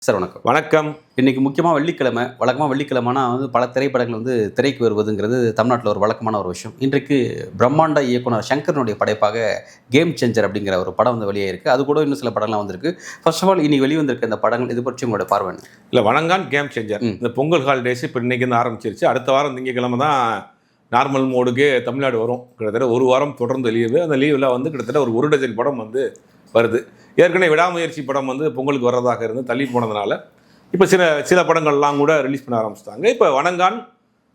Sir வணக்கம். வணக்கம். இன்றைக்கி முக்கியமாக வெள்ளிக்கிழமை. வழக்கமாக வெள்ளிக்கிழமைனா பல திரைப்படங்கள் திரைக்கு வருவதுங்கிறது தமிழ்நாட்டில் ஒரு வழக்கமான ஒரு விஷயம். இன்றைக்கு பிரம்மாண்ட இயக்குனர் சங்கரனுடைய படைப்பாக கேம் சேஞ்சர் அப்படிங்கிற ஒரு படம் வெளியே இருக்குது. அது கூட இன்னும் சில படங்கள்லாம் வந்திருக்கு. ஃபர்ஸ்ட் ஆஃப் ஆல் இன்றைக்கி வெளிவந்திருக்க இந்த படங்கள் இது பற்றி உங்களோட பார்வை? இல்லை, வணங்கான் கேம் சேஞ்சர் இந்த பொங்கல் ஹாலிடேஸ் இப்போ இன்றைக்கி வந்து ஆரம்பிச்சிருச்சு. அடுத்த வாரம் திங்கக்கிழமை தான் நார்மல் மோடுக்கு தமிழ்நாடு வரும். கிட்டத்தட்ட ஒரு வாரம் தொடர்ந்து லீவு. அந்த லீவில் கிட்டத்தட்ட ஒரு டஜன் படம் வருது. ஏற்கனவே விடாமுயற்சி படம் பொங்கலுக்கு வர்றதாக இருந்து தள்ளி போனதுனால இப்போ சில படங்கள்லாம் கூட ரிலீஸ் பண்ண ஆரம்பிச்சிட்டாங்க. இப்போ வணங்கான்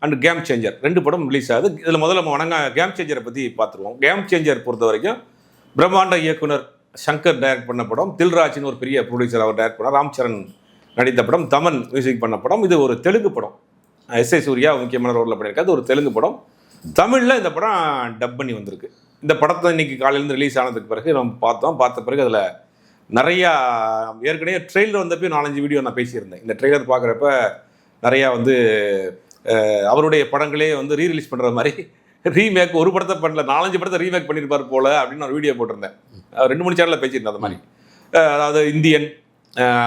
அண்ட் கேம் சேஞ்சர் 2 படம் ரிலீஸ் ஆகுது. இதில் முதல்ல நம்ம கேம் சேஞ்சரை பற்றி பார்த்துருவோம். கேம் சேஞ்சர் பொறுத்த வரைக்கும் பிரம்மாண்ட இயக்குனர் சங்கர் டைரக்ட் பண்ண படம். தில்ராஜின் ஒரு பெரிய ப்ரொடியூசர் அவர் டைரக்ட் பண்ணார். ராம் சரண் நடித்த படம். தமன் மியூசிக் பண்ண படம். இது ஒரு தெலுங்கு படம். எஸ்.ஏ. சூர்யா முக்கியமான ரோலில் பண்ணியிருக்காது. ஒரு தெலுங்கு படம். தமிழில் இந்த படம் டப் பண்ணி வந்திருக்கு. இந்த படத்தை இன்றைக்கி காலையிலேருந்து ரிலீஸ் ஆனதுக்கு பிறகு நம்ம பார்த்த பிறகு அதில் நிறையா ஏற்கனவே ட்ரெய்லர் வந்தப்போ 4-5 வீடியோ நான் பேசியிருந்தேன். இந்த ட்ரெய்லர் பார்க்குறப்ப நிறையா அவருடைய படங்களே ரீரிலீஸ் பண்ணுற மாதிரி ரீமேக் ஒரு படத்தை பண்ணல 4-5 படத்தை ரீமேக் பண்ணியிருப்பார் போல் அப்படின்னு ஒரு வீடியோ போட்டிருந்தேன். 2-3 சேனலில் பேசியிருந்தேன் அந்த மாதிரி. அதாவது இந்தியன்,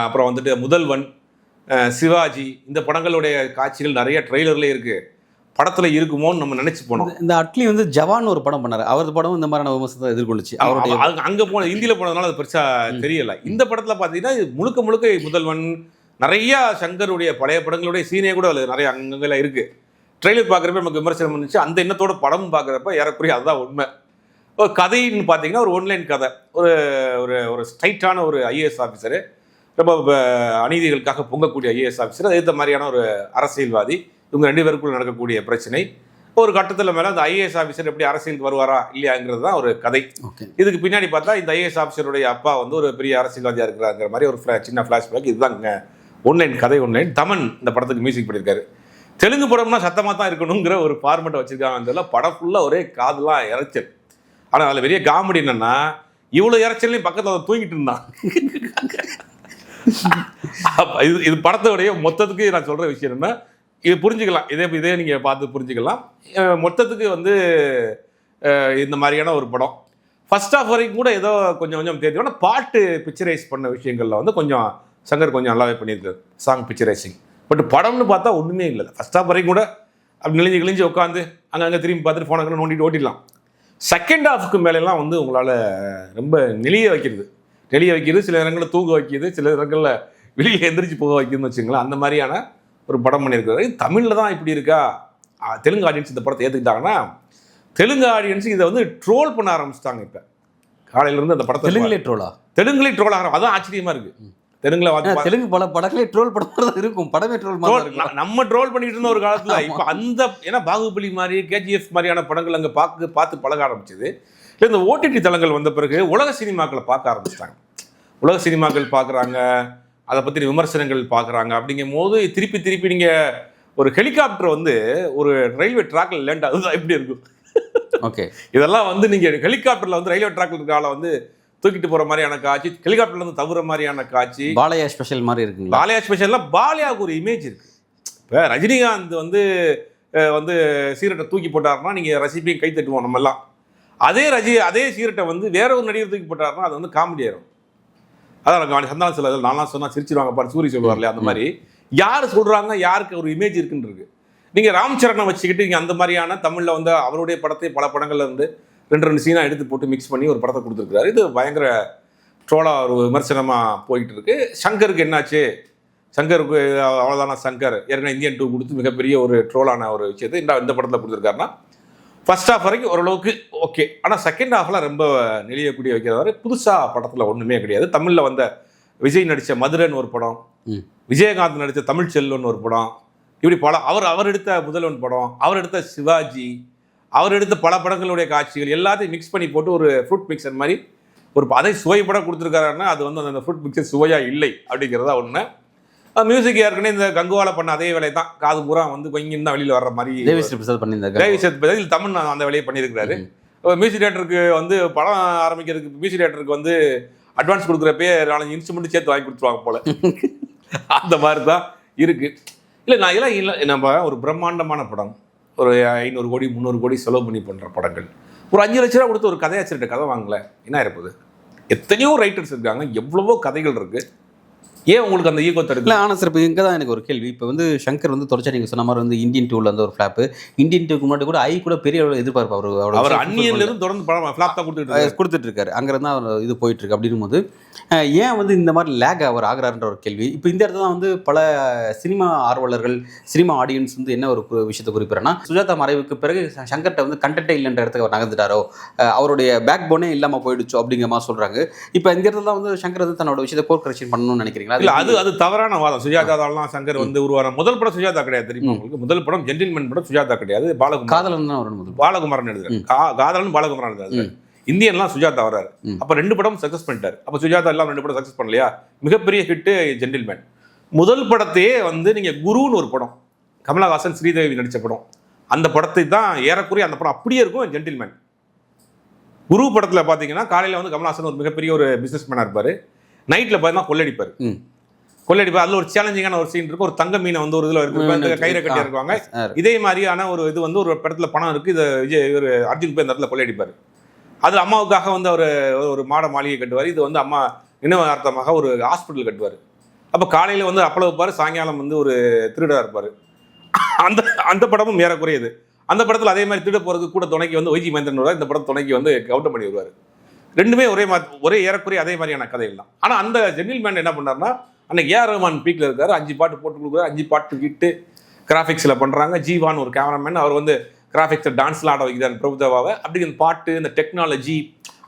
அப்புறம் முதல்வன், சிவாஜி, இந்த படங்களுடைய காட்சிகள் நிறைய ட்ரெய்லர்லேயே இருக்குது. படத்தில் இருக்குமோன்னு நம்ம நினச்சி போனோம். இந்த அட்லி ஜவான் ஒரு படம் பண்ணார். அவரது படம் இந்த மாதிரியான விமர்சனத்தை எதிர்கொள்ளுச்சு. அவருடைய அங்கே போன ஹிந்தியில் போனதுனால அது பெருசாக தெரியலை. இந்த படத்தில் பார்த்தீங்கன்னா முழுக்க முதல்வன், நிறையா சங்கருடைய பழைய படங்களுடைய சீனே கூட அதில் நிறைய அங்கங்கெல்லாம் இருக்குது. ட்ரெய்லர் பார்க்குறப்ப நமக்கு விமர்சனம் இருந்துச்சு. அந்த எண்ணத்தோட படமும் பார்க்குறப்ப ஏறக்குறைய அதுதான் உண்மை. ஒரு கதைன்னு பார்த்தீங்கன்னா ஒரு ஒன்லைன் கதை. ஒரு ஸ்ட்ரைட்டான ஒரு ஐஏஎஸ் ஆஃபீஸரு, ரொம்ப அநீதிகளுக்காக பொங்கக்கூடிய ஐஏஎஸ் ஆஃபீஸர், அதே மாதிரியான ஒரு அரசியல்வாதி. இவங்க 2 பேருக்குள்ள நடக்கக்கூடிய பிரச்சனை. ஒரு கட்டத்தில் மேலே அந்த ஐஏஎஸ் ஆஃபீஸர் எப்படி அரசியலுக்கு வருவாரா இல்லையாங்கிறது தான் ஒரு கதை. இதுக்கு பின்னாடி பார்த்தா இந்த ஐஏஎஸ் ஆஃபீஸருடைய அப்பா ஒரு பெரிய அரசியல்வாதியாக இருக்கிறாங்கிற மாதிரி ஒரு சின்ன ஃப்ளாஷ்பேக். இதுதாங்க ஒன்லைன் கதை. தமன் இந்த படத்துக்கு மியூசிக் பண்ணியிருக்காரு. தெலுங்கு படம்னா சத்தமாக தான் இருக்கணுங்கிற ஒரு ஃபார்மெட்டை வச்சுருக்காங்க. படம் ஃபுல்லாக ஒரே காதெலாம் இறைச்சல். ஆனால் அதில் பெரிய காமெடி என்னென்னா இவ்வளோ இறைச்சல்லையும் பக்கத்தில் அதை தூங்கிட்டு இருந்தான். இது படத்தோடைய மொத்தத்துக்கு நான் சொல்கிற விஷயம் என்ன, இது புரிஞ்சுக்கலாம். இதே நீங்கள் பார்த்து புரிஞ்சுக்கலாம். மொத்தத்துக்கு இந்த மாதிரியான ஒரு படம். ஃபர்ஸ்ட் ஆஃப் வரைக்கும் கூட ஏதோ கொஞ்சம் தெரியும். ஆனால் பாட்டு பிக்சரைஸ் பண்ண விஷயங்களில் கொஞ்சம் சங்கர் நல்லாவே பண்ணியிருக்காரு. Song picturising. பட் படம்னு பார்த்தா ஒன்றுமே இல்லை. ஃபர்ஸ்ட் ஆஃப் வரைக்கும் கூட அப்படி கிழிஞ்சு உட்காந்து அங்கே திரும்பி பார்த்துட்டு ஃபோனை நோண்டிட்டு ஓட்டிடலாம். செகண்ட் ஹாஃப்க்கு மேலெல்லாம் உங்களால் ரொம்ப நெளிய வைக்கிறது, சில இடங்களில் தூங்க வைக்கிது, சில இடங்களில் வெளியே எந்திரிச்சு போக வைக்குதுன்னு வச்சுங்களேன். அந்த மாதிரியான ஒரு படம் பண்ணியிருக்காரு. தமிழில் தான் இப்படி இருக்கா? தெலுங்கு ஆடியன்ஸ் இந்த படத்தை ஏற்றுக்கிட்டாங்கன்னா தெலுங்கு ஆடியன்ஸ் இதை ட்ரோல் பண்ண ஆரம்பிச்சிட்டாங்க. இப்போ காலையிலேருந்து அந்த படத்தை தெலுங்குலேயே ட்ரோல் ஆகிறோம். அதான் ஆச்சரியமாக இருக்குது. தெலுங்கு பல படங்களே ட்ரோல் படம் இருக்கும். படமே ட்ரோல் நம்ம ட்ரோல் பண்ணிட்டு இருந்த ஒரு காலத்தில் இப்போ ஏன்னா பாகுபலி மாதிரி, கேஜிஎஃப் மாதிரியான படங்கள் அங்கே பார்த்து பழக ஆரம்பிச்சது. இல்லை, இந்த ஓடிடி தளங்கள் வந்த பிறகு உலக சினிமாக்களை பார்க்க ஆரம்பிச்சிட்டாங்க. உலக சினிமாக்கள் பார்க்குறாங்க, அதை பற்றி விமர்சனங்கள் பார்க்குறாங்க. அப்படிங்கும் போது திருப்பி நீங்கள் ஒரு ஹெலிகாப்டர் ஒரு ரயில்வே ட்ராக்கில் லேண்ட் ஆகுது எப்படி இருக்கும்? ஓகே, இதெல்லாம் நீங்கள் ஹெலிகாப்டரில் ரயில்வே ட்ராக்கில் இருக்கால தூக்கிட்டு போகிற மாதிரியான காட்சி, ஹெலிகாப்டர்லேருந்து தவிர மாதிரியான காட்சி, பாலையா ஸ்பெஷல் மாதிரி இருக்குங்க. பாலையா ஸ்பெஷல்லாம் பாலையாவுக்கு ஒரு இமேஜ் இருக்குது. இப்போ ரஜினிகாந்த் சீரட்டை தூக்கி போட்டாருன்னா நீங்கள் ரசிப்பையும் கை தட்டுவோம் நம்மெல்லாம். அதே சீரட்டை வேற ஒரு நடிகர் தூக்கி போட்டாருன்னா அது காமெடி ஆயிரும். அதான் சந்தான சில நான்லாம் சொன்னால் சிரிச்சிருவாங்க பாரு, சூரி சொல்லுவார் இல்லையா, அந்த மாதிரி யார் சொல்கிறாங்க, யாருக்கு ஒரு இமேஜ் இருக்குன்னு இருக்கு. நீங்கள் ராம் சரணை வச்சுக்கிட்டு நீங்கள் அந்த மாதிரியான தமிழில் அவருடைய படத்தை பல படங்களில் 2 சீனாக எடுத்து போட்டு மிக்ஸ் பண்ணி ஒரு படத்தை கொடுத்துருக்காரு. இது பயங்கர ட்ரோலாக ஒரு விமர்சனமாக போயிட்டு இருக்கு. சங்கருக்கு என்னாச்சு? சங்கருக்கு அவ்வளோதானா? சங்கர் ஏற்கனவே இந்தியன் 2 கொடுத்து மிகப்பெரிய ஒரு ட்ரோலான ஒரு விஷயத்தை இந்த படத்தில் கொடுத்துருக்காருன்னா ஃபர்ஸ்ட் ஹாஃப் வரைக்கும் ஓரளவுக்கு ஓகே. ஆனால் செகண்ட் ஹாஃப்லாம் ரொம்ப நெளியக்கூடிய வைக்கிறவர். புதுசாக படத்தில் ஒன்றுமே கிடையாது. தமிழில் விஜய் நடித்த மதுரைன்னு ஒரு படம், விஜயகாந்த் நடித்த தமிழ் செல்வன் ஒரு படம், இப்படி பல அவர் எடுத்த முதல்வன் படம், அவர் எடுத்த சிவாஜி, அவர் எடுத்த பல படங்களுடைய காட்சிகள் எல்லாத்தையும் மிக்ஸ் பண்ணி போட்டு ஒரு ஃப்ரூட் மிக்சர் மாதிரி அதை சுவைப்படம் கொடுத்துருக்காருன்னா அது அந்த ஃப்ரூட் மிக்சர் சுவையாக இல்லை அப்படிங்கிறதா ஒன்று. மியூசிக் ஏற்கனவே இந்த கங்குவால பண்ண அதே வேலை தான். காது பூரா கொஞ்சம் தான் வெளியில் வர்ற மாதிரி பண்ணியிருந்தாரு. தமிழ் அந்த வேலையை பண்ணியிருக்கிறாரு. மியூசிக் டேரக்டருக்கு படம் ஆரம்பிக்கிறதுக்கு மியூசிக் டேரக்டருக்கு அட்வான்ஸ் கொடுக்குறப்பே 4-5 இன்ஸ்ட்ருமெண்ட் சேர்த்து வாங்கி கொடுத்துருவாங்க போல. அந்த மாதிரி தான் இருக்குது. இல்லை, நம்ம ஒரு பிரம்மாண்டமான படம், ஒரு 500 கோடி 300 கோடி செலவு பண்ணி பண்ணுற படங்கள், ஒரு 5 லட்ச ரூபா கொடுத்து ஒரு கதையாச்சிட்ட கதை வாங்கல என்ன இருப்பது? எத்தனையோ ரைட்டர்ஸ் இருக்காங்க, எவ்வளவோ கதைகள் இருக்குது. ஏன் உங்களுக்கு அந்த ஈகோ தடுக்கல? இல்லை ஆனால் சார் இப்போ இங்கே தான் எனக்கு ஒரு கேள்வி. இப்போ வந்து சங்கர் வந்து தொடர்ச்சியா நீங்கள் சொன்ன மாதிரி வந்து இந்தியன் டூவில் வந்து ஒரு ஃப்ளாப்பு, இந்தியன் டூக்கு முன்னாடி கூட கூட பெரிய அளவு எதிர்பார்ப்பு அவர் அந்நியன்ல இருந்து தொடர்ந்து படம் ஃபிளாப் தான் கொடுத்துட்டு இருக்காரு. அங்கேருந்து தான் அவர் இது போயிட்டு இருக்கு. அப்படின்னும் போது ஏன் வந்து இந்த மாதிரி லேக் அவர் ஆகிறாருன்ற ஒரு கேள்வி. இப்போ இந்த இடத்துல தான் வந்து பல சினிமா ஆர்வலர்கள், சினிமா ஆடியன்ஸ் வந்து என்ன ஒரு விஷயத்தை குறிப்பிட்றேன்னா, சுஜாதா மறைவுக்கு பிறகு சங்கர்கிட்ட வந்து கண்டென்ட்டே இல்லைன்ற இடத்துக்கு அவர் நகர்ந்துட்டாரோ, அவருடைய பேக் போனே இல்லாமல் போயிடுச்சோ அப்படிங்கிற மாதிரி சொல்கிறாங்க. இப்போ இந்த இடத்துல தான் வந்து சங்கர் வந்து தன்னோட விஷயத்தை கோர் கரெக்ஷன் பண்ணணும்னு நினைக்கிறீங்களா? இல்ல, அது தவறான வாதம். சுஜாதாலாம் சங்கர் வந்து உருவான முதல் படம் சுஜாதா கிடையாது தெரியுமா உங்களுக்கு? முதல் படம் ஜென்டில்மேன் படம் சுஜாதா கிடையாது, பாலகுமாரன். காதலன் தான் வரணும். பாலகுமாரன் எழுதுறாரு. காதலன் பாலகுமாரன் எழுதுறாரு. இந்தியன்லாம் சுஜாதா வர்றாரு. அப்ப 2 படம் சக்சஸ் பண்ணிட்டாரு. அப்ப சுஜாதா எல்லாம் 2 படம் சக்சஸ் பண்ணலையா? மிகப்பெரிய ஹிட் ஜென்டில்மேன். முதல் படத்தையே வந்து நீங்க குருன்னு ஒரு படம், கமலஹாசன் ஸ்ரீதேவி நடிச்ச படம், அந்த படத்தை தான் ஏறக்குறைய அந்த படம் அப்படியே இருக்கும் ஜென்டில்மேன். குரு படத்துல பாத்தீங்கன்னா காலையில வந்து கமலஹாசன் ஒரு மிகப்பெரிய ஒரு பிசினஸ் மேனா இருப்பாரு, நைட்ல பார்த்தா கொள்ளடிப்பார். அதுல ஒரு சேலஞ்சிங்கான ஒரு சீன் இருக்கு. ஒரு தங்க மீனை வந்து ஒரு இதுல இருக்கு, கயிறை கட்டி இருக்குவாங்க. இதே மாதிரியான ஒரு இது வந்து ஒரு படத்துல பணம் இருக்கு. இது விஜய் ஒரு அர்ஜுன் போய் அந்த இடத்துல கொள்ளையடிப்பாரு. அது அம்மாவுக்காக வந்து அவர் ஒரு மாட மாளிகை கட்டுவார். இது வந்து அம்மா நினைவார்த்தமாக ஒரு ஹாஸ்பிட்டல் கட்டுவார். அப்போ காலையில் வந்து அப்பளம் வைப்பார், சாயங்காலம் வந்து ஒரு திருடா இருப்பார். அந்த அந்த படமும் ஏறக்குறையது. அந்த படத்தில் அதே மாதிரி திருட போகிறதுக்கு கூட துணைக்கு வந்து ஒய்ஜி மகேந்திரன் வருவார். இந்த படம் துணைக்கு வந்து கவுண்டம் பண்ணி வருவார். ரெண்டுமே ஒரே ஏறக்குறைய அதே மாதிரியான கதைகள் தான். ஆனால் அந்த ஜென்டில்மேன் என்ன பண்ணார்னா, அன்னைக்கு ஏஆர் ரஹ்மான் பீக்கில் இருக்காரு. 5 பாட்டு போட்டு கொடுக்குறாரு. 5 பாட்டு கிட்டு கிராஃபிக்ஸில் பண்ணுறாங்க. ஜீவான் ஒரு கேமராமேன், அவர் வந்து கிராஃபிக்ஸில் டான்ஸில் ஆட வைக்கிறார் பிரபுதேவாவை. அப்படி இந்த பாட்டு, இந்த டெக்னாலஜி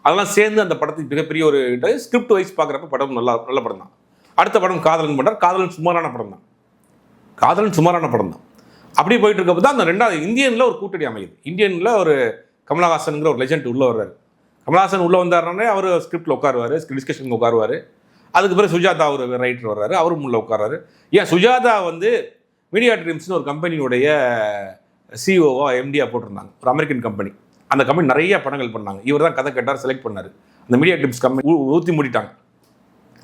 அதெல்லாம் சேர்ந்து அந்த படத்துக்கு மிகப்பெரிய ஒரு ஸ்கிரிப்ட் வைஸ் பார்க்குறப்ப படம் நல்ல படம் தான். அடுத்த படம் காதலன் பண்ணுறார். காதலன் சுமாரான படம் தான். அப்படி போயிட்டு இருக்கப்போ தான் அந்த 2வது இந்தியனில் ஒரு கூட்டணி அமையுது. இந்தியனில் ஒரு கமலஹாசனுங்கிற ஒரு லெஜெண்ட் உள்ளே வர்றாரு. கமலஹாசன் உள்ளே வந்தாருன்னே அவர் ஸ்கிரிப்டில் உட்காருவார், டிஸ்கஷனுக்கு உட்காருவார். அதுக்கு பிறகு சுஜாதா ஒரு ரைட்டர் வர்றாரு, அவரும் உள்ள உட்காராரு. ஏன் சுஜாதா வந்து மீடியா ட்ரீம்ஸ்னு ஒரு கம்பெனியுடைய சிஓவா எம்டியா போட்டிருந்தாங்க, ஒரு அமெரிக்கன் கம்பெனி. அந்த கம்பெனி நிறைய படங்கள் பண்ணாங்க. இவர் தான் கதை கேட்டார், செலக்ட் பண்ணார். அந்த மீடியா ட்ரீம்ஸ் கம்பெனி ஊற்றி மூடிட்டாங்க.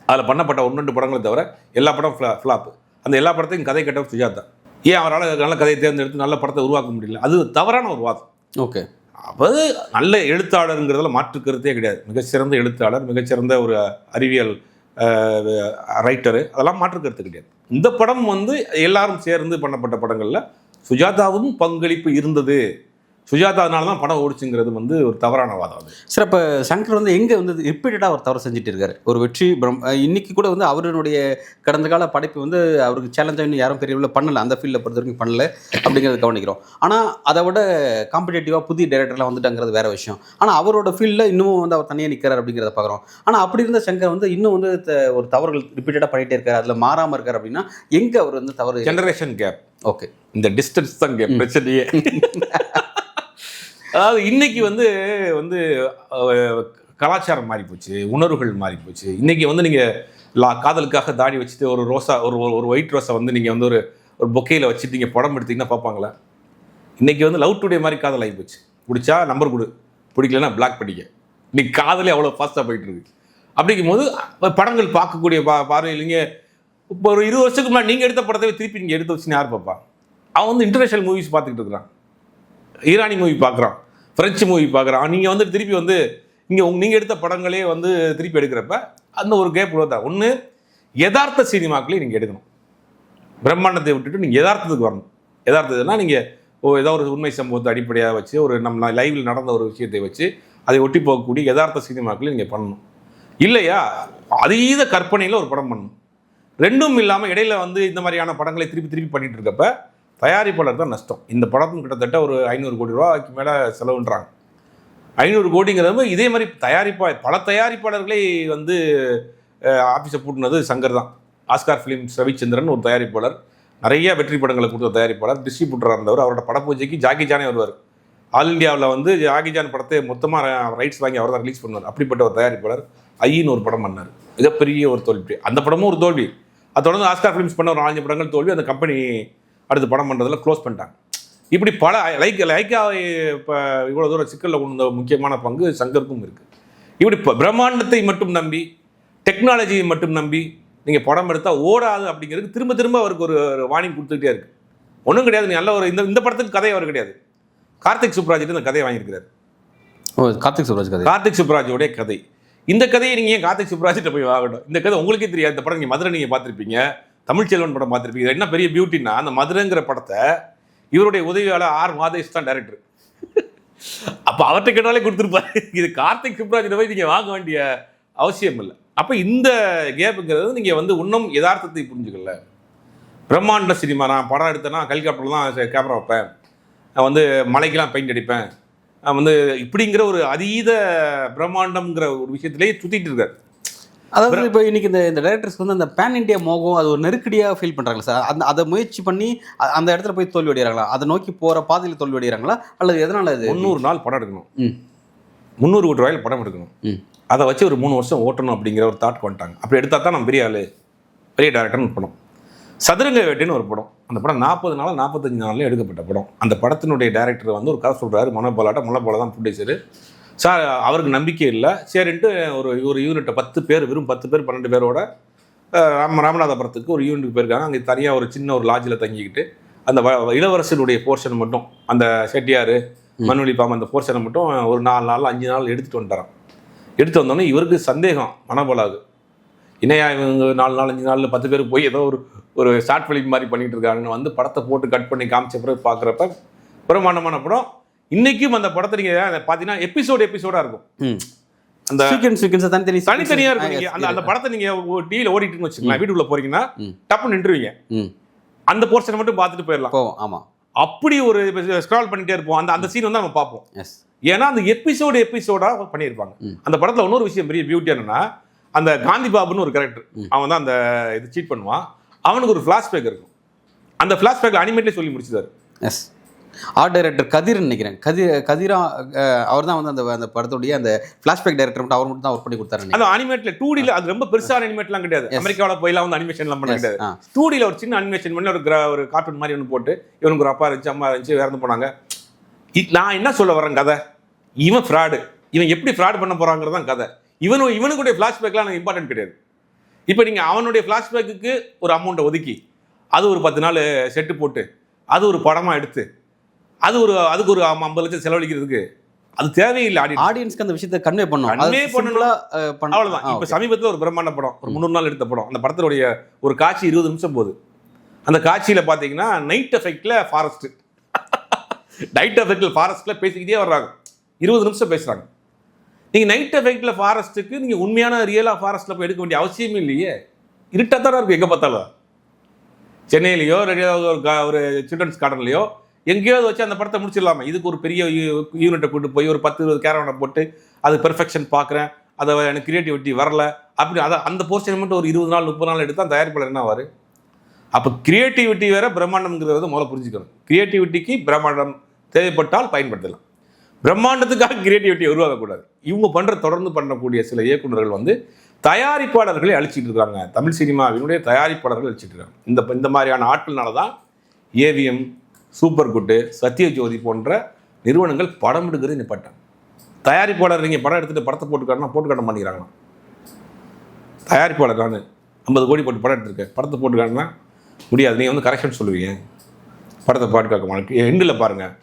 அதில் பண்ணப்பட்ட 1-2 படங்களை தவிர எல்லா படம் ஃப்ளாப். அந்த எல்லா படத்தையும் கதை கேட்டவர் சுஜாதா. ஏன் அவரால் நல்ல கதையை தேர்ந்தெடுத்து நல்ல படத்தை உருவாக்க முடியல? அது தவறான ஒரு வாதம். ஓகே, அப்போ நல்ல எழுத்தாளருங்கிறதுல மாற்று கருத்தே கிடையாது. மிகச்சிறந்த எழுத்தாளர், மிகச்சிறந்த ஒரு அறிவியல் ரைட்டரு, அதெல்லாம் மாற்று கருத்து கிடையாது. இந்த படம் வந்து எல்லாரும் சேர்ந்து பண்ணப்பட்ட படங்களில் சுஜாதாவும் பங்களிப்பு இருந்தது. சுஜாதானால தான் படம் ஓடிச்சுங்கிறது வந்து ஒரு தவறான வாதம். அது சார், இப்போ சங்கர் வந்து எங்கே வந்து ரிப்பீட்டடாக அவர் தவறு செஞ்சுட்டு இருக்காரு. ஒரு வெற்றி இன்னைக்கு கூட வந்து அவருடைய கடந்த கால படைப்பு வந்து அவருக்கு சேலஞ்சாக இன்னும் யாரும் பெரிய பண்ணலை, அந்த ஃபீல்டில் பொறுத்த வரைக்கும் பண்ணலை அப்படிங்கிறத கவனிக்கிறோம். ஆனால் அதை விட காம்படேட்டிவாக புதிய டைரக்டர்லாம் வந்துட்டாங்கிறது வேற விஷயம். ஆனால் அவரோட ஃபீல்டில் இன்னமும் வந்து அவர் தனியாக நிற்கிறார் அப்படிங்கிறத பார்க்குறோம். ஆனால் அப்படி இருந்த சங்கர் வந்து இன்னும் வந்து ஒரு தவறுகள் ரிப்பீட்டடாக பண்ணிகிட்டே இருக்காரு, அதில் மாறாமல் இருக்கார். அப்படின்னா எங்கே அவர் வந்து தவறு? Generation gap. ஓகே, இந்த டிஸ்டன்ஸ் தான் கேப் பிரச்சனையே. அதாவது இன்னைக்கு வந்து கலாச்சாரம் மாறி போச்சு, உணர்வுகள் மாறி போச்சு. இன்னைக்கு வந்து நீங்கள் காதலுக்காக தாடி வச்சுட்டு ஒரு ரோஸா ஒரு ஒயிட் ரோஸை வந்து நீங்கள் வந்து ஒரு பொக்கையில் வச்சுட்டு நீங்கள் படம் எடுத்தீங்கன்னா பார்ப்பாங்களா? இன்னைக்கு வந்து லவ் டுடே மாதிரி காதல் ஆகி போச்சு. பிடிச்சா நம்பர் கொடு, பிடிக்கலன்னா பிளாக் பண்ணிக்க. இன்னைக்கு காதலே அவ்வளோ ஃபாஸ்ட்டாக போயிட்டு இருக்கு. அப்படிங்கும் போது படங்கள் பார்க்கக்கூடிய பார்வையில் நீங்கள் இப்போ ஒரு 20 வருஷத்துக்கு முன்னாடி நீங்கள் எடுத்த படத்தை திருப்பி நீங்கள் எடுத்து வச்சுன்னு யார் பார்ப்பா? அவன் வந்து இன்டர்நேஷனல் மூவிஸ் பார்த்துக்கிட்டு இருக்கிறான், ஈரானி மூவி பார்க்குறான், ஃப்ரெஞ்சு மூவி பார்க்குறான். நீங்கள் வந்து திருப்பி வந்து நீங்கள் எடுத்த படங்களே வந்து திருப்பி எடுக்கிறப்ப அந்த ஒரு கேப் தான். ஒன்று, யதார்த்த சினிமாக்களே நீங்கள் எடுக்கணும். பிரம்மாண்டத்தை விட்டுட்டு நீங்கள் யதார்த்தத்துக்கு வரணும். யதார்த்தத்துனா நீங்கள் ஏதோ ஒரு உண்மை சம்பவத்தை அடிப்படையாக வச்சு ஒரு நம்ம லைவில் நடந்த ஒரு விஷயத்தை வச்சு அதை ஒட்டி போகக்கூடிய யதார்த்த சினிமாக்களை நீங்கள் பண்ணணும். இல்லையா அதீத கற்பனையில் ஒரு படம் பண்ணணும். ரெண்டும் இல்லாமல் இடையில வந்து இந்த மாதிரியான படங்களை திருப்பி பண்ணிட்டு இருக்கப்ப தயாரிப்பாளர் தான் நஷ்டம். இந்த படத்தும் கிட்டத்தட்ட ஒரு 500 கோடி ரூபாய்க்கு மேலே செலவுன்றாங்க. 500 கோடிங்கிறது இதே மாதிரி பல தயாரிப்பாளர்களே வந்து ஆஃபீஸை பூட்டினது சங்கர் தான். ஆஸ்கார் ஃபிலிம்ஸ் ரவிச்சந்திரன் ஒரு தயாரிப்பாளர், நிறைய வெற்றி படங்களை கொடுத்த தயாரிப்பாளர், டிஸ்ட்ரிபியூட்டராக இருந்தவர். அவரோட படப்பூஜைக்கு ஜாக்கி ஜானே வருவார். ஆல் இண்டியாவில் வந்து ஜாக்கி ஜான் படத்தை மொத்தமாக ரைட்ஸ் வாங்கி அவர் தான் ரிலீஸ் பண்ணுவார். அப்படிப்பட்ட ஒரு தயாரிப்பாளர் ஐயின்னு ஒரு படம் பண்ணார். மிகப்பெரிய ஒரு தோல்வி. அந்த படமும் ஒரு தோல்வி. அதை தொடர்ந்து ஆஸ்கார் ஃபிலிம்ஸ் பண்ண ஒரு 4 படங்கள் தோல்வி. அந்த கம்பெனி அடுத்த படம் பண்ணுறதுல க்ளோஸ் பண்ணிட்டாங்க. இப்படி பல லைக்காவை இப்போ இவ்வளோ தூரம் சிக்கலில் கொண்ட முக்கியமான பங்கு சங்கருக்கும் இருக்குது. இப்படி பிரம்மாண்டத்தை மட்டும் நம்பி, டெக்னாலஜியை மட்டும் நம்பி நீங்கள் படம் எடுத்தால் ஓடாது அப்படிங்கிறதுக்கு திரும்ப அவருக்கு ஒரு வார்னிங் கொடுத்துக்கிட்டே இருக்குது. ஒன்றும் கிடையாது. நீ நல்ல ஒரு இந்த படத்துக்கு கதை அவர் கிடையாது. கார்த்திக் சுப்ராஜ் இந்த கதையை வாங்கியிருக்கிறார். கார்த்திக் சுப்ராஜ் கதை, கார்த்திக் சுப்ராஜோடைய கதை. இந்த கதையை நீங்கள் ஏன் கார்த்திக் சுப்ராஜிட்ட போய் வாங்கணும்? இந்த கதை உங்களுக்கே தெரியாது. இந்த படம் நீங்கள் மதுரை நீங்கள் பார்த்துருப்பீங்க, தமிழ்ச்செல்வன் படம் பார்த்துருப்பீங்க. இது என்ன பெரிய பியூட்டின்னா, அந்த மதுரைங்கிற படத்தை இவருடைய உதவியாளர் ஆர் மாதேஷ் தான் டைரக்டர். அப்போ அவர்கிட்ட கேட்டாலே கொடுத்துருப்பாரு. இது கார்த்திக் சுப்ராஜிட்ட போய் நீங்கள் வாங்க வேண்டிய அவசியம் இல்லை. அப்போ இந்த கேப்புங்கிறது நீங்கள் வந்து இன்னும் யதார்த்தத்தை புரிஞ்சுக்கல. பிரம்மாண்ட சினிமா, நான் படம் எடுத்தேன்னா ஹெலிகாப்டர் தான் கேமரா வைப்பேன், நான் வந்து மலைக்கெல்லாம் பெயிண்ட் அடிப்பேன், நான் வந்து இப்படிங்கிற ஒரு அதீத பிரம்மாண்டம்ங்கிற ஒரு விஷயத்திலேயே சுற்றிட்டு இருக்காரு. அதாவது இப்போ இன்னைக்கு இந்த டைரக்டர்ஸ்க்கு வந்து அந்த பேன் இண்டியா மோகம் அது ஒரு நெருக்கடியாக ஃபீல் பண்ணுறாங்களா சார்? அதை முயற்சி பண்ணி அந்த இடத்துல போய் தோல்வி அடைகிறாங்களா? அதை நோக்கி போகிற பாதையில் தோல்வி அடைகிறாங்களா அல்லது எதனால்? அது 300 நாள் படம் எடுக்கணும், 300 கோடி ரூபாயில் படம் எடுக்கணும், அதை வச்சு ஒரு 3 வருஷம் ஓட்டணும் அப்படிங்கிற ஒரு தாட் வந்துட்டாங்க. அப்படி எடுத்தால் தான் நம்ம பெரிய ஆள், பெரிய டேரக்டர்னு படம். சதுரங்க வேட்டைன்னு ஒரு படம், அந்த படம் 40 நாள் 45 நாள்லேயும் எடுக்கப்பட்ட படம். அந்த படத்தினுடைய டேரக்டர் வந்து ஒரு கதை சொல்கிறாரு, மனோபாலாட்ட. மனோபாலா தான் ப்ரொடியூசரு. சார் அவருக்கு நம்பிக்கை இல்லை, சரின்ட்டு ஒரு யூனிட்டை 10 பேர், வெறும் 10 பேர் 12 பேரோட ராமநாதபுரத்துக்கு ஒரு யூனிட்டுக்கு போயிருக்காங்க. அங்கே தனியாக ஒரு சின்ன ஒரு லாட்ஜில் தங்கிக்கிட்டு அந்த இளவரசனுடைய போர்ஷனை மட்டும், அந்த செட்டியார் மண்வெளி பாம்பு அந்த போர்ஷனை மட்டும் ஒரு 4 நாள் 5 நாள் எடுத்துகிட்டு வந்துட்டாரான். எடுத்து வந்தோடனே இவருக்கு சந்தேகம், மனோபாலாவுக்கு, இணையா இவங்க 4 நாள் 5 நாளில் 10 பேருக்கு போய் ஏதோ ஒரு ஷார்ட் ஃபிலிம் மாதிரி பண்ணிட்டு இருக்காங்கன்னு வந்து படத்தை போட்டு கட் பண்ணி காமிச்ச பிறகு பார்க்குறப்ப பிரமாண்டமான படம். இன்னைக்கும் அந்த படத்தை நீங்கள் பார்த்தீங்கன்னா எபிசோடாக இருக்கும். அந்த தனித்தனியாக இருக்கும். நீங்கள் அந்த படத்தை நீங்கள் டிவியில் ஓடிட்டுன்னு வச்சுக்கலாம், வீட்டுக்குள்ளே போறீங்கன்னா டப்புன்னு நின்றுவீங்க, அந்த போர்ஷனை மட்டும் பார்த்துட்டு போயிடலாம். ஆமாம், அப்படி ஒரு ஸ்க்ரால் பண்ணிட்டே இருப்போம். அந்த சீன் வந்து நம்ம பார்ப்போம். ஏன்னா அந்த எபிசோடாக பண்ணியிருப்பாங்க. அந்த படத்தில் இன்னொரு விஷயம் பெரிய பியூட்டி என்னன்னா, அந்த காந்தி பாபுன்னு ஒரு கேரக்டர், அவன் தான் அந்த இது சீட் பண்ணுவான். அவனுக்கு ஒரு ஃப்ளாஷ்பேக் இருக்கும். அந்த ஃப்ளாஷ்பேக் அனிமேட்லேயே சொல்லி முடிச்சிட்டாரு. ஆர்ட் டைரக்டர் கதிர் நினைக்கிறேன், கதிரா அவர் தான் வந்து அந்த படத்துடைய அந்த ஃப்ளாஷ்பேக் டைரக்டர் மட்டும் அவர் மட்டும் தான் ஒர்க் பண்ணி கொடுத்தாரு. அந்த அனிமேட்ல 2Dல அது ரொம்ப பெருசான அனிமேட்லாம் கிடையாது. அமெரிக்காவில் போயெல்லாம் வந்து அனிமேஷன்லாம் பண்ண கிடையாது. 2Dல ஒரு சின்ன அனிமேஷன் பண்ணி ஒரு கார்ட்டூன் மாதிரி ஒன்று போட்டு இவனுக்கு ஒரு அப்பா இருந்துச்சு அம்மா இருந்துச்சு இறந்து போனாங்க. நான் என்ன சொல்ல வரேன் கதை, இவன் ஃப்ராடு, இவன் எப்படி ஃப்ராட் பண்ண போறாங்கிறது தான் கதை. இவனுக்குடைய ஃப்ளாஷ்பேக்லாம் எனக்கு இம்பார்ட்டன்ட் கிடையாது. இப்போ நீங்கள் அவனுடைய ஃப்ளாஷ்பேக்கு ஒரு அமௌண்ட்டை ஒதுக்கி அது ஒரு 10 நாள் செட்டு போட்டு அது ஒரு படமாக எடுத்து அதுக்கு ஒரு 50 லட்சம் செலவழிக்கிறதுக்கு அது தேவையில்லை. ஆடியன்ஸ்க்கு அந்த விஷயத்தை கன்வே பண்ணணும், அவ்வளோதான். இப்போ சமீபத்தில் ஒரு பிரம்மாண்ட படம், ஒரு 300 நாள் எடுத்த படம், அந்த படத்தினுடைய ஒரு காட்சி 20 நிமிஷம் போகுது. அந்த காட்சியில் பார்த்தீங்கன்னா நைட் எஃபெக்டில் ஃபாரஸ்ட்டில் பேசிக்கிட்டே வர்றாங்க, 20 நிமிஷம் பேசுகிறாங்க. நீங்கள் நைட் எஃபெக்டில் ஃபாரஸ்ட்டுக்கு நீங்கள் உண்மையான ரியலாக ஃபாரஸ்ட்டில் போய் எடுக்க வேண்டிய அவசியமே இல்லையே, இருட்டாக தானே இருக்குது எங்கே பார்த்தாலும். சென்னையிலையோ ஒரு சில்ட்ரன்ஸ் கார்டன்லையோ எங்கேயாவது வச்சு அந்த படத்தை முடிச்சிடலாமா? இதுக்கு ஒரு பெரிய யூனிட்டை கூட்டு போய் ஒரு 10-20 கேரவனை போட்டு அது பெர்ஃபெக்ஷன் பார்க்குறேன், அதை எனக்கு கிரியேட்டிவிட்டி வரல அப்படி அந்த போர்ஷன் மட்டும் ஒரு 20 நாள் 30 நாள் எடுத்தால் தயாரிப்பாளர் என்ன ஆவார்? அப்போ கிரியேட்டிவிட்டி வேற பிரம்மாண்டம்ங்கிறத முதல்ல புரிஞ்சுக்கணும். கிரியேட்டிவிட்டிக்கு பிரம்மாண்டம் தேவைப்பட்டால் பயன்படுத்தலாம், பிரம்மாண்டத்துக்காக கிரியேட்டிவிட்டியை உருவாக்கக்கூடாது. இவங்க தொடர்ந்து பண்ணக்கூடிய சில இயக்குநர்கள் வந்து தயாரிப்பாளர்களை அழிச்சிட்டு இருக்காங்க. தமிழ் சினிமாவினுடைய தயாரிப்பாளர்கள் அழிச்சிட்டு இருக்காங்க. இந்த மாதிரியான ஆட்கள்னால தான் ஏவிஎம், சூப்பர் குட்டு, சத்யஜோதி போன்ற நிறுவனங்கள் படம் எடுக்கிறது நிப்பாட்டாங்க. தயாரிப்பாளர் நீங்கள் படம் எடுத்துகிட்டு படத்தை போட்டு காட்ட மாட்டேங்கிறாங்களா? தயாரிப்பாளர் நான் 50 கோடி போட்டு படம் எடுத்துருக்கேன், படத்தை போட்டு காட்டினா முடியாது, நீங்கள் வந்து கரெக்ஷன் சொல்லுவீங்க, படத்தை பாட்டு கேட்க மாட்டேங்க, எண்டில் பாருங்கள்,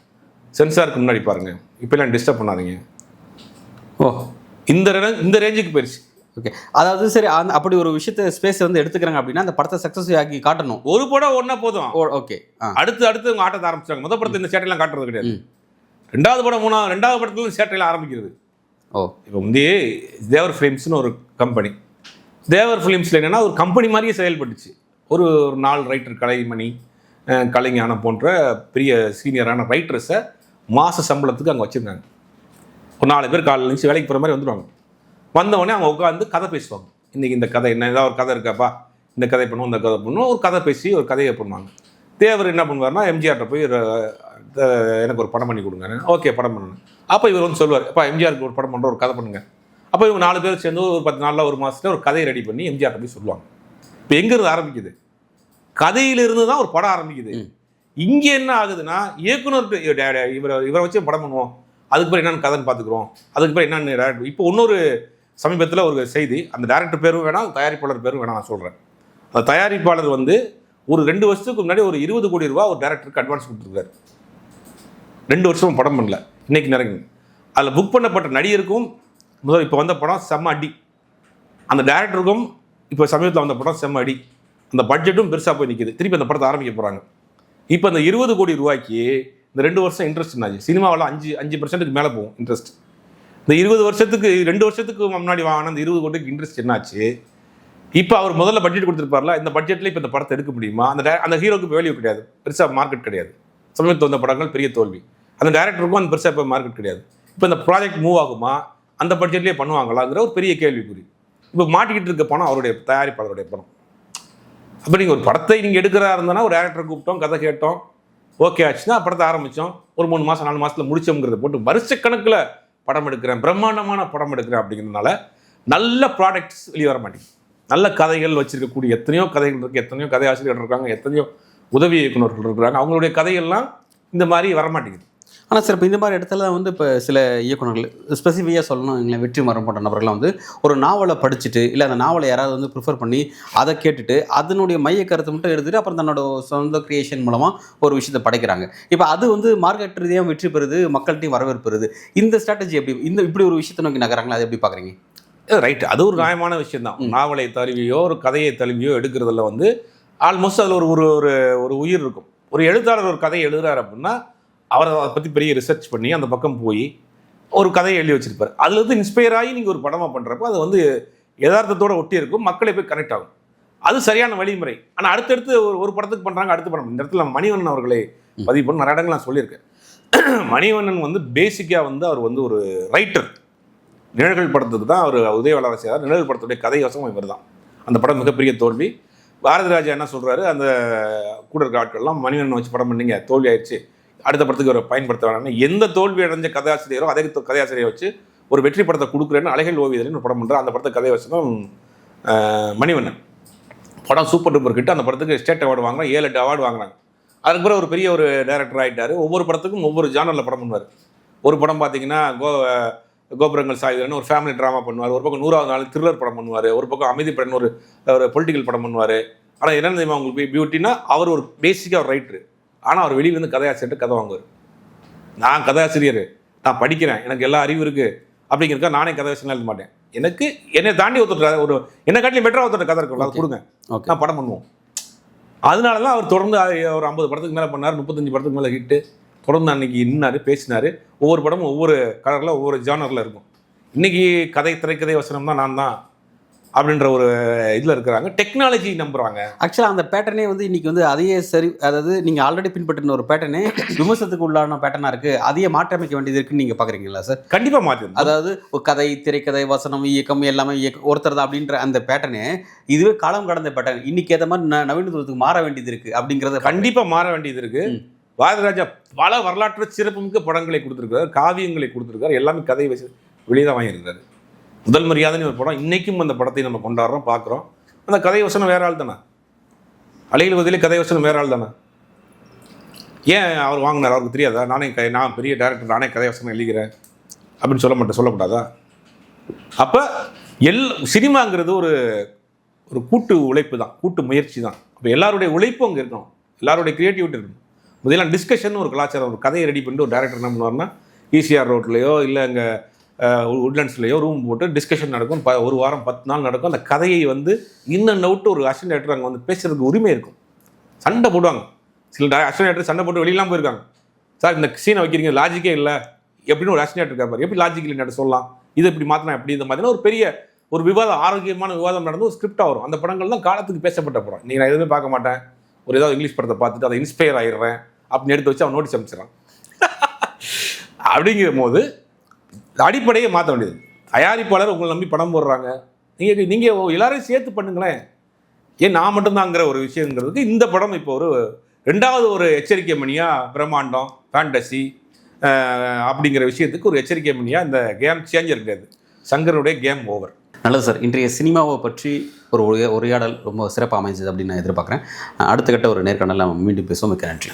சென்சாருக்கு முன்னாடி பாருங்கள், இப்போலாம் டிஸ்டர்ப் பண்ணாதீங்க. இந்த ரேஞ்சுக்கு போயிடுச்சு. ஓகே, அதாவது சரி, அப்படி ஒரு விஷயத்தை ஸ்பேஸ் வந்து எடுத்துக்கிறாங்க அப்படின்னா அந்த படத்தை சக்ஸஸ் ஆக்கி காட்டணும். ஒரு படம் ஒன்றா போதும். ஓகே, அடுத்து அவங்க ஆட்டத்தை ஆரம்பிச்சாங்க. முதல் படத்தை இந்த சேட்டையெல்லாம் காட்டுறது கிடையாது. ரெண்டாவது படத்துல சேட்டையெல்லாம் ஆரம்பிக்கிறது. இப்போ முந்தைய தேவர் ஃபிலிம்ஸ்னு ஒரு கம்பெனி, தேவர் ஃபிலிம்ஸில் என்னென்னா ஒரு கம்பெனி மாதிரியே செயல்பட்டுச்சு. ஒரு 4 ரைட்டர், கலைமணி, கலைஞானம் போன்ற பெரிய சீனியரான ரைட்டர்ஸை மாத சம்பளத்துக்கு அங்கே வச்சுருந்தாங்க. ஒரு 4 பேர் காலையில் நினச்சி வேலைக்கு போகிற மாதிரி வந்துடுவாங்க. வந்தவொடனே அவங்க உட்காந்து கதை பேசுவாங்க. இன்றைக்கி இந்த கதை என்ன, ஏதாவது ஒரு கதை இருக்காப்பா, இந்த கதை பண்ணுவோம், இந்த கதை பண்ணுவோம், ஒரு கதை பேசி ஒரு கதையை பண்ணுவாங்க. தேவர் என்ன பண்ணுவார்னா எம்ஜிஆர்கிட்ட போய் எனக்கு ஒரு படம் பண்ணி கொடுங்க. ஓகே, படம் பண்ணணும். அப்போ இவர் வந்து சொல்லுவார், அப்பா எம்ஜிஆருக்கு ஒரு படம் பண்ணுற ஒரு கதை பண்ணுங்க. அப்போ இவங்க 4 பேர் சேர்ந்து ஒரு 10 நாளில் ஒரு மாதத்தில் ஒரு கதையை ரெடி பண்ணி எம்ஜிஆர்கிட்ட போய் சொல்லுவாங்க. இப்போ எங்கேருந்து ஆரம்பிக்குது? கதையிலிருந்து தான் ஒரு படம் ஆரம்பிக்குது. இங்கே என்ன ஆகுதுன்னா, இயக்குனர் இவரை வச்சு படம் பண்ணுவோம், அதுக்கு பேர் என்னென்னு கதைன்னு பார்த்துக்குறோம், அதுக்கு பேர் என்னென்னு. இப்போ இன்னொரு சமீபத்தில் ஒரு செய்தி, அந்த டேரக்டர் பேரும் வேணாம், தயாரிப்பாளர் பேரும் வேணாம், நான் சொல்கிறேன். அந்த தயாரிப்பாளர் வந்து ஒரு 2 வருஷத்துக்கு முன்னாடி ஒரு 20 கோடி ரூபா ஒரு டேரக்டருக்கு அட்வான்ஸ் கொடுத்துருக்காரு. 2 வருஷமும் படம் பண்ணல, இன்னைக்கு நிறைய அதில் புக் பண்ணப்பட்ட நடிகருக்கும் முதல்ல இப்போ வந்த படம் செம்ம அடி, அந்த டேரக்டருக்கும் இப்போ சமீபத்தில் வந்த படம் செம்ம அடி, அந்த பட்ஜெட்டும் பெருசாக போய் நிற்கிது. திருப்பி அந்த படத்தை ஆரம்பிக்க போகிறாங்க. இப்போ அந்த 20 கோடி ரூபாய்க்கு இந்த 2 வருஷம் இன்ட்ரெஸ்ட் என்னாச்சு? சினிமாவில் 5% மேலே போகும் இன்ட்ரெஸ்ட். இந்த 20 வருஷத்துக்கு 2 வருஷத்துக்கு முன்னாடி வாங்கின அந்த 20 கோடிக்கு இன்ட்ரெஸ்ட் என்னாச்சு? இப்போ அவர் முதல்ல பட்ஜெட் கொடுத்துருப்பார்ல, இந்த பட்ஜெட்டில் இப்போ இந்த படத்தை எடுக்க முடியுமா? அந்த ஹீரோக்கு வேல்யூ கிடையாது, பெருசாக மார்க்கெட் கிடையாது. சமீபத்தில் வந்த படங்கள் பெரிய தோல்வி. அந்த டேரக்டருக்கும் அந்த பெருசாக இப்போ மார்க்கெட் கிடையாது. இப்போ இந்த ப்ராஜெக்ட் மூவ் ஆகுமா, அந்த பட்ஜெட்லேயே பண்ணுவாங்களாங்கிற ஒரு பெரிய கேள்விக்குறி. இப்போ மாட்டிக்கிட்டு இருக்க பணம் அவருடைய தயாரிப்பாளருடைய பணம். அப்போ நீங்கள் ஒரு படத்தை நீங்கள் எடுக்கிறா இருந்தனா ஒரு டேரக்டரை கூப்பிட்டோம், கதை கேட்டோம், ஓகே ஆச்சுன்னா படத்தை ஆரம்பித்தோம், ஒரு 3 மாதம் 4 மாதத்தில் முடிச்சோங்கிறத போட்டு வருஷக்கணக்கில் படம் எடுக்கிறேன், பிரம்மாண்டமான படம் எடுக்கிறேன் அப்படிங்கிறதுனால நல்ல ப்ராடக்ட்ஸ் வெளியே வர மாட்டேங்குது. நல்ல கதைகள் வச்சிருக்கக்கூடிய எத்தனையோ கதைகள் இருக்குது, எத்தனையோ கதை ஆசிரியர்கள் இருக்காங்க, எத்தனையோ உதவி இயக்குநர்கள் இருக்கிறாங்க, அவங்களுடைய கதையெல்லாம் இந்த மாதிரி வரமாட்டேங்குது. ஆனால் சார் இப்போ இந்த மாதிரி இடத்துல வந்து இப்போ சில இயக்குநர்கள் ஸ்பெசிஃபிக்காக சொல்லணும், இல்லை வெற்றிமாறன் போன்ற நபர்கள்லாம் வந்து ஒரு நாவலை படிச்சுட்டு இல்லை அந்த நாவலை யாராவது வந்து ப்ரிஃபர் பண்ணி அதை கேட்டுட்டு அதனுடைய மைய கருத்தை மட்டும் எடுத்துகிட்டு அப்புறம் தன்னோட சொந்த கிரியேஷன் மூலமாக ஒரு விஷயத்தை படைக்கிறாங்க. இப்போ அது வந்து மார்க்கெட் ரீதியாக வெற்றி பெறுது, மக்கள்கிட்டையும் வரவேற்பு பெறுது. இந்த ஸ்ட்ராட்டஜி எப்படி இப்படி ஒரு விஷயத்தை நோக்கி நகராங்களா, அதை எப்படி பார்க்குறீங்க? ரைட், அது ஒரு நியாயமான விஷயம் தான். நாவலை தழுவியோ ஒரு கதையை தழுவியோ எடுக்கிறதுல வந்து ஆல்மோஸ்ட் அதில் ஒரு உயிர் இருக்கும். ஒரு எழுத்தாளர் ஒரு கதையை எழுதுறாரு அப்படின்னா அவர் அதை பற்றி பெரிய ரிசர்ச் பண்ணி அந்த பக்கம் போய் ஒரு கதையை எழுதி வச்சிருப்பார். அதுல இருந்து இன்ஸ்பயர் ஆகி நீங்கள் ஒரு படமாக பண்ணுறப்போ அது வந்து யதார்த்தத்தோட ஒட்டி இருக்கும், மக்களை போய் கனெக்ட் ஆகும். அது சரியான வழிமுறை. ஆனால் அடுத்தடுத்து ஒரு படத்துக்கு பண்ணுறாங்க, அடுத்த படம். இந்த இடத்துல மணிவண்ணன் அவர்களை பதிவு பண்ண நிறைய இடங்கள் நான் சொல்லியிருக்கேன். மணிவண்ணன் வந்து பேசிக்காக வந்து அவர் வந்து ஒரு ரைட்டர். நிழல்கள் படத்துக்கு தான் அவர் உதயவளர் செய்தார். நிழல் படத்துடைய கதை வசம் இவர் தான். அந்த படம் மிகப்பெரிய தோல்வி. பாரதி ராஜா என்ன சொல்கிறாரு, அந்த கூட இருக்க ஆட்கள்லாம் மணிவண்ணன் வச்சு படம் பண்ணீங்க, தோல்வி ஆயிடுச்சு, அடுத்த படத்துக்கு ஒரு பயன்படுத்த வேணாம்னு எந்த தோல்வி அடைஞ்ச கதையாசிரியரோ அதே கதையாசிரியை வச்சு ஒரு வெற்றி படத்தை கொடுக்குறேன்னு அழகில் ஓவியர்னு ஒரு படம் பண்ணுறாரு. அந்த படத்தை கதை வச்சுதான் மணிவண்ணன். படம் சூப்பர் டூப்பர் கிட்ட அந்த படத்துக்கு ஸ்டேட் அவார்டு வாங்குறாங்க, 7-8 அவார்டு வாங்குறாங்க. அதுக்கு பிறகு ஒரு பெரிய ஒரு டைரக்டர் ஆகிட்டார். ஒவ்வொரு படத்துக்கும் ஒவ்வொரு ஜானரில் படம் பண்ணுவார். ஒரு படம் பார்த்தீங்கன்னா கோபுரங்கள் சாயுதன்னு ஒரு ஃபேமிலி ட்ராமா பண்ணுவார். ஒரு பக்கம் 100வது நாள் த்ரில்லர் படம் பண்ணுவார். ஒரு பக்கம் அமைதி படம் ஒரு பொலிட்டிக்கல் படம் பண்ணுவார். ஆனால் என்ன தெரியுமா உங்களுக்கு பியூட்டினா, அவர் ஒரு பேசிக்காக ஒரு ரைட்ரு. ஆனால் அவர் வெளியிலேருந்து கதையாசிரியர்கிட்ட கதை வாங்குவார். நான் கதையாசிரியர், நான் படிக்கிறேன், எனக்கு எல்லா அறிவு இருக்குது அப்படிங்கிறதுக்காக நானே கதையாசிரியர் எழுத மாட்டேன். என்னை தாண்டி ஒரு என்னை காட்டிலும் பெட்டராக ஒருத்தர் கதை இருக்கும், அதை கொடுங்க, நான் படம் பண்ணுவோம். அதனால தான் அவர் தொடர்ந்து ஒரு 50 படத்துக்கு மேலே பண்ணார், 35 படத்துக்கு மேலே ஹிட்டு. தொடர்ந்து அன்றைக்கி நின்னார், பேசினார். ஒவ்வொரு படமும் ஒவ்வொரு கலரில் ஒவ்வொரு ஜானரில் இருக்கும். இன்றைக்கி திரைக்கதை வசனம் தான் நான் தான் அப்படின்ற ஒரு இதில் இருக்கிறாங்க. டெக்னாலஜி நம்புகிறாங்க. ஆக்சுவலாக அந்த பேட்டர்னே வந்து இன்றைக்கி வந்து அதையே சரி, அதாவது நீங்கள் ஆல்ரெடி பின்பற்றின ஒரு பேட்டர்னே விமர்சனத்துக்கு உள்ளான பேட்டர்னாக இருக்குது, அதையே மாற்றமைக்க வேண்டியது இருக்குன்னு நீங்கள் பார்க்குறீங்களா சார்? கண்டிப்பாக மாற்று. அதாவது ஒரு கதை, திரைக்கதை, வசனம், இயக்கம் எல்லாமே ஒருத்தர் தான் அப்படின்ற அந்த பேட்டர்னே இதுவே காலம் கடந்த பேட்டர்ன். இன்றைக்கி ஏற்ற மாதிரி நவீனத்துவத்துக்கு மாற வேண்டியது இருக்குது அப்படிங்கிறத கண்டிப்பாக மாற வேண்டியது இருக்குது. பாரதிராஜா பல வரலாற்று சிறப்புமிக்க படங்களை கொடுத்துருக்காரு, காவியங்களை கொடுத்துருக்காரு, எல்லாமே கதை வச்சு வெளியே தான் வாங்கியிருக்காரு. முதல் மரியாதைன்னு ஒரு படம், இன்றைக்கும் அந்த படத்தை நம்ம கொண்டாடுறோம், பார்க்குறோம். அந்த கதை வசனம் வேற ஆள் தானே, அலையில் பதிலே கதை வசனம் வேற ஆள் தானே. ஏன் அவர் வாங்கினார் அவருக்கு தெரியாதா? நான் பெரிய டேரக்டர், நானே கதை வசனம் எழுதிக்கிறேன் அப்படின்னு சொல்லக்கூடாதா? அப்போ சினிமாங்கிறது ஒரு கூட்டு உழைப்பு தான், கூட்டு முயற்சி தான். அப்போ எல்லாருடைய உழைப்பும் அங்கே இருக்கணும், எல்லாருடைய க்ரியேட்டிவிட்டி இருக்கணும். முதலாம் டிஸ்கஷன் ஒரு கலாச்சாரம். ஒரு கதையை ரெடி பண்ணிட்டு ஒரு டேரக்டர் என்ன பண்ணுவார்னா, ஈசிஆர் ரோட்லேயோ இல்லை இங்கே உட்லண்ட்ஸ்லேயோ ரூம் போட்டு டிஸ்கஷன் நடக்கும். ஒரு வாரம் 10 நாள் நடக்கும். அந்த கதையை வந்து இன்னும் அவுட்டு ஒரு அசிஸ்டன்ட் டேரக்டர் அங்கே வந்து பேசுறதுக்கு உரிமை இருக்கும். சண்டை போடுவாங்க. சில அசிஸ்டன்ட் டேரக்டர் சண்டை போட்டு வெளியெல்லாம் போயிருக்காங்க. சார் இந்த சீனை வைக்கிறீங்க, லாஜிக்கே இல்லை எப்படின்னு ஒரு அசிஸ்டன்ட் டேரக்டர் இருக்காரு. எப்படி லாஜிக் இல்லைன்னு சொல்லலாம், இது இப்படி மாற்றினா எப்படி, இந்த மாதிரினா ஒரு பெரிய ஒரு விவாதம், ஆரோக்கியமான விவாதம் நடந்து ஒரு ஸ்கிரிப்டாக வரும். அந்த படங்கள் தான் காலத்துக்கு பேசப்பட்ட படம். நீங்கள் நான் எதுவுமே பார்க்க மாட்டேன், ஒரு ஏதாவது இங்கிலீஷ் படத்தை பார்த்துட்டு அதை இன்ஸ்பயர் ஆகிடுறேன் அப்படின்னு எடுத்து வச்சு அவன் நோட்டீஸ் அமைச்சிடறான். அப்படிங்கிற போது அடிப்படையை மாற்ற வேண்டியது. தயாரிப்பாளர் உங்களை நம்பி படம் போடுறாங்க, நீங்கள் எல்லாரையும் சேர்த்து பண்ணுங்களேன், ஏன் நான் மட்டும்தாங்கிற ஒரு விஷயங்கிறதுக்கு இந்த படம் இப்போ ஒரு 2வது ஒரு எச்சரிக்கை மணியாக பிரம்மாண்டம், ஃபேண்டசி அப்படிங்கிற விஷயத்துக்கு ஒரு எச்சரிக்கை மணியாக இந்த கேம் சேஞ்சர் கிடையாது, சங்கருடைய கேம் ஓவர். நல்லது சார், இன்றைய சினிமாவை பற்றி ஒரு உரையாடல் ரொம்ப சிறப்பாக அமைஞ்சது அப்படின்னு நான் எதிர்பார்க்குறேன். அடுத்த கட்ட ஒரு நேர்காணலில் மீண்டும் பேசுவோம். மிக்க நன்றி.